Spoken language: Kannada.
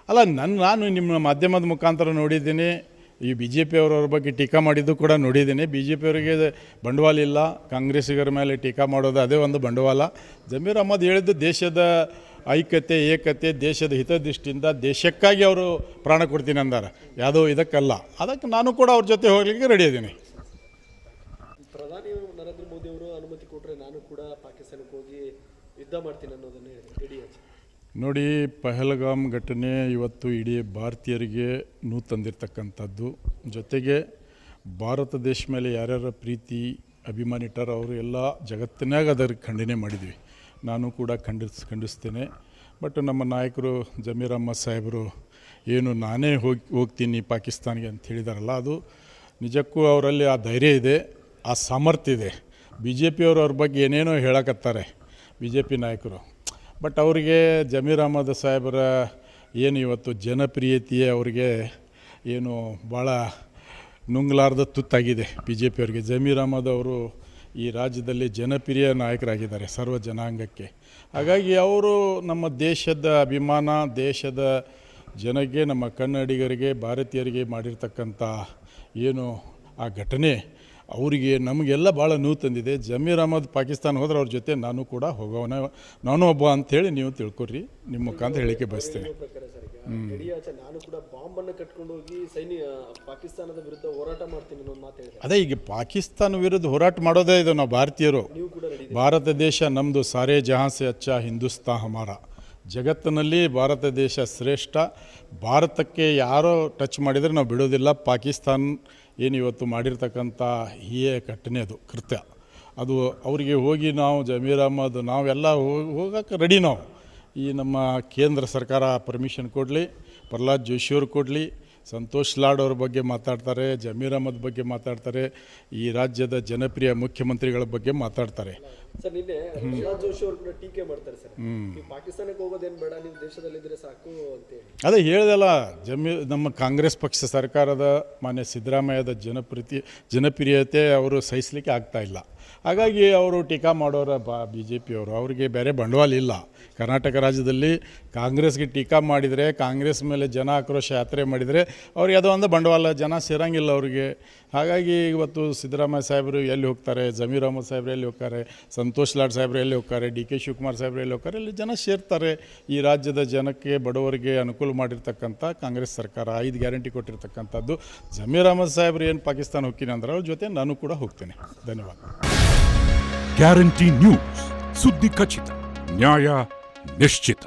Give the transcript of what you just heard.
ಅಲ್ಲ ನಾನು ನಿಮ್ಮ ಮಾಧ್ಯಮದ ಮುಖಾಂತರ ನೋಡಿದ್ದೀನಿ, ಈ ಬಿ ಜೆ ಪಿಯವರವ್ರ ಬಗ್ಗೆ ಟೀಕಾ ಮಾಡಿದ್ದು ಕೂಡ ನೋಡಿದ್ದೀನಿ. ಬಿ ಜೆ ಪಿಯವರಿಗೆ ಬಂಡವಾಳ ಇಲ್ಲ, ಕಾಂಗ್ರೆಸ್ಸಿಗರ ಮೇಲೆ ಟೀಕಾ ಮಾಡೋದು ಅದೇ ಒಂದು ಬಂಡವಾಳ. ಜಮೀರ್ ಅಹ್ಮದ್ ಹೇಳಿದ್ದು ದೇಶದ ಐಕ್ಯತೆ, ಏಕತೆ, ದೇಶದ ಹಿತದೃಷ್ಟಿಯಿಂದ ದೇಶಕ್ಕಾಗಿ ಅವರು ಪ್ರಾಣ ಕೊಡ್ತೀನಿ ಅಂದಾರೆ, ಯಾವುದೋ ಇದಕ್ಕಲ್ಲ. ಅದಕ್ಕೆ ನಾನು ಕೂಡ ಅವ್ರ ಜೊತೆ ಹೋಗಲಿಕ್ಕೆ ರೆಡಿ ಇದ್ದೀನಿ. ಪ್ರಧಾನಿ ನರೇಂದ್ರ ಮೋದಿ ಅವರು ಅನುಮತಿ ಕೊಟ್ಟರೆ ನಾನು ಕೂಡ ಪಾಕಿಸ್ತಾನಕ್ಕೆ ಹೋಗಿ ಯುದ್ಧ ಮಾಡ್ತೀನಿ ಅನ್ನೋದನ್ನೇ ಗಡಿ ಹಚ್ಚಿ. ನೋಡಿ, ಪಹಲ್ಗಾಮ್ ಘಟನೆ ಇವತ್ತು ಇಡೀ ಭಾರತೀಯರಿಗೆ ನೋವು ತಂದಿರತಕ್ಕಂಥದ್ದು. ಜೊತೆಗೆ ಭಾರತ ದೇಶ ಮೇಲೆ ಯಾರ್ಯಾರ ಪ್ರೀತಿ ಅಭಿಮಾನ ಇಟ್ಟಾರ ಅವರು ಎಲ್ಲ ಜಗತ್ತಿನಾಗ ಅದರ ಖಂಡನೆ ಮಾಡಿದ್ವಿ. ನಾನು ಕೂಡ ಖಂಡಿಸ್ತೇನೆ. ಬಟ್ ನಮ್ಮ ನಾಯಕರು ಜಮೀರ್ ಅಹ್ಮದ್ ಸಾಹೇಬರು ಏನು ನಾನೇ ಹೋಗ್ತೀನಿ ಪಾಕಿಸ್ತಾನಿಗೆ ಅಂತ ಹೇಳಿದಾರಲ್ಲ, ಅದು ನಿಜಕ್ಕೂ ಅವರಲ್ಲಿ ಆ ಧೈರ್ಯ ಇದೆ, ಆ ಸಾಮರ್ಥ್ಯ ಇದೆ. ಬಿ ಜೆ ಪಿಯವರು ಅವ್ರ ಬಗ್ಗೆ ಏನೇನೋ ಹೇಳಕತ್ತಾರೆ ಬಿ ಜೆ ಪಿ ನಾಯಕರು. ಬಟ್ ಅವರಿಗೆ ಜಮೀರ್ ಅಹ್ಮದ್ ಸಾಹೇಬರ ಏನು ಇವತ್ತು ಜನಪ್ರಿಯತೆಯೇ ಅವರಿಗೆ ಏನು ಭಾಳ ನುಂಗ್ಲಾರ್ದ ತುತ್ತಾಗಿದೆ ಬಿ ಜೆ ಪಿಯವರಿಗೆ. ಜಮೀರ್ ಅಹ್ಮದ್ ಅವರು ಈ ರಾಜ್ಯದಲ್ಲಿ ಜನಪ್ರಿಯ ನಾಯಕರಾಗಿದ್ದಾರೆ ಸರ್ವ ಜನಾಂಗಕ್ಕೆ. ಹಾಗಾಗಿ ಅವರು ನಮ್ಮ ದೇಶದ ಅಭಿಮಾನ, ದೇಶದ ಜನಕ್ಕೆ, ನಮ್ಮ ಕನ್ನಡಿಗರಿಗೆ, ಭಾರತೀಯರಿಗೆ ಮಾಡಿರ್ತಕ್ಕಂಥ ಏನು ಆ ಘಟನೆ ಅವರಿಗೆ ನಮಗೆಲ್ಲ ಭಾಳ ನೋವು ತಂದಿದೆ. ಜಮೀರ್ ಅಹ್ಮದ್ ಪಾಕಿಸ್ತಾನ ಹೋದ್ರೆ ಅವ್ರ ಜೊತೆ ನಾನು ಕೂಡ ಹೋಗೋಣ, ನಾನು ಒಬ್ಬ ಅಂಥೇಳಿ ನೀವು ತಿಳ್ಕೊರಿ, ನಿಮ್ಮ ಮುಖಾಂತರ ಹೇಳಿಕೆ ಬಯಸ್ತೇನೆ. ನಾನು ಕೂಡ ಬಾಂಬನ್ನು ಕಟ್ಕೊಂಡು ಹೋಗಿ ಪಾಕಿಸ್ತಾನದ ವಿರುದ್ಧ ಹೋರಾಟ ಮಾಡ್ತೀನಿ ಅನ್ನೋ ಮಾತು ಹೇಳಿದೆ. ಅದೇ ಈಗ ಪಾಕಿಸ್ತಾನ ವಿರುದ್ಧ ಹೋರಾಟ ಮಾಡೋದೇ ಇದು ನಾವು ಭಾರತೀಯರು. ಭಾರತ ದೇಶ ನಮ್ಮದು, ಸಾರೇ ಜಹಾಂ ಸೆ ಅಚ್ಚಾ ಹಿಂದೂಸ್ತಾನ್ ಹಮಾರ. ಜಗತ್ತಿನಲ್ಲಿ ಭಾರತ ದೇಶ ಶ್ರೇಷ್ಠ. ಭಾರತಕ್ಕೆ ಯಾರೋ ಟಚ್ ಮಾಡಿದರೆ ನಾವು ಬಿಡೋದಿಲ್ಲ. ಪಾಕಿಸ್ತಾನ ಏನು ಇವತ್ತು ಮಾಡಿರ್ತಕ್ಕಂಥ ಹೀಯ ಘಟನೆ, ಅದು ಕೃತ್ಯ, ಅದು ಅವರಿಗೆ ಹೋಗಿ ನಾವು ಜಮೀರ್ ಅಹ್ಮದ್ ನಾವೆಲ್ಲ ಹೋಗೋಕ್ಕೆ ರೆಡಿ. ನಾವು ಈ ನಮ್ಮ ಕೇಂದ್ರ ಸರ್ಕಾರ ಪರ್ಮಿಷನ್ ಕೊಡಲಿ, ಪ್ರಹ್ಲಾದ್ ಜೋಶಿಯವ್ರು ಕೊಡಲಿ, ಸಂತೋಷ್ ಲಾಡ್ ಅವ್ರ ಬಗ್ಗೆ ಮಾತಾಡ್ತಾರೆ, ಜಮೀರ್ ಅಹ್ಮದ್ ಬಗ್ಗೆ ಮಾತಾಡ್ತಾರೆ, ಈ ರಾಜ್ಯದ ಜನಪ್ರಿಯ ಮುಖ್ಯಮಂತ್ರಿಗಳ ಬಗ್ಗೆ ಮಾತಾಡ್ತಾರೆ. ಸರ್, ನಿನ್ನೆ ಪ್ರಹ್ಲಾದ್ ಜೋಶಿ ಅವರು ಕೂಡ ಟೀಕೆ ಮಾಡ್ತಾರೆ ಸರ್, ನೀವು ಪಾಕಿಸ್ತಾನಕ್ಕೆ ಹೋಗೋದೇನು ಬೇಡ, ನೀವು ದೇಶದಲ್ಲಿದ್ದರೆ ಸಾಕು ಅಂತೇಳಿ. ಅದೇ ಹೇಳಿದಲ್ಲ, ನಮ್ಮ ಕಾಂಗ್ರೆಸ್ ಪಕ್ಷ ಸರ್ಕಾರದ ಮಾನ್ಯ ಸಿದ್ದರಾಮಯ್ಯದ ಜನಪ್ರಿಯತೆ ಅವರು ಸಹಿಸಲಿಕ್ಕೆ ಆಗ್ತಾಯಿಲ್ಲ. ಹಾಗಾಗಿ ಅವರು ಟೀಕಾ ಮಾಡೋರ ಬಿ ಜೆ ಪಿಯವರು, ಅವರಿಗೆ ಬೇರೆ ಬಂಡವಾಳ ಇಲ್ಲ. ಕರ್ನಾಟಕ ರಾಜ್ಯದಲ್ಲಿ ಕಾಂಗ್ರೆಸ್ಗೆ ಟೀಕಾ ಮಾಡಿದರೆ, ಕಾಂಗ್ರೆಸ್ ಮೇಲೆ ಜನ ಆಕ್ರೋಶ ಯಾತ್ರೆ ಮಾಡಿದರೆ ಅವ್ರಿಗೆ ಅದು ಒಂದು ಬಂಡವಾಳ, ಜನ ಸೇರಂಗಿಲ್ಲ ಅವರಿಗೆ. ಹಾಗಾಗಿ ಇವತ್ತು ಸಿದ್ದರಾಮಯ್ಯ ಸಾಹೇಬರು ಎಲ್ಲಿ ಹೋಗ್ತಾರೆ, ಜಮೀರ್ ಅಹ್ಮದ್ ಸಾಹೇಬರು ಎಲ್ಲಿ ಹೋಗ್ತಾರೆ, ಸಂತೋಷ್ ಲಾಡ್ ಸಾಹೇಬರು ಎಲ್ಲಿ ಹೋಗ್ತಾರೆ, ಡಿ ಕೆ ಶಿವಕುಮಾರ್ ಸಾಹೇಬರು ಎಲ್ಲಿ ಹೋಗ್ತಾರೆ, ಇಲ್ಲಿ ಜನ ಸೇರ್ತಾರೆ. ಈ ರಾಜ್ಯದ ಜನಕ್ಕೆ, ಬಡವರಿಗೆ ಅನುಕೂಲ ಮಾಡಿರ್ತಕ್ಕಂಥ ಕಾಂಗ್ರೆಸ್ ಸರ್ಕಾರ 5 ಗ್ಯಾರಂಟಿ ಕೊಟ್ಟಿರ್ತಕ್ಕಂಥದ್ದು. ಜಮೀರ್ ಅಹ್ಮದ್ ಸಾಹೇಬರು ಏನು ಪಾಕಿಸ್ತಾನ ಹೋಗ್ತೀನಿ ಅಂದ್ರೆ ಅವ್ರ ಜೊತೆ ನಾನು ಕೂಡ ಹೋಗ್ತೇನೆ. ಧನ್ಯವಾದ. ಗ್ಯಾರಂಟಿ ನ್ಯೂಸ್, ಸುದ್ದಿ ಖಚಿತ, ನ್ಯಾಯ ನಿಶ್ಚಿತ.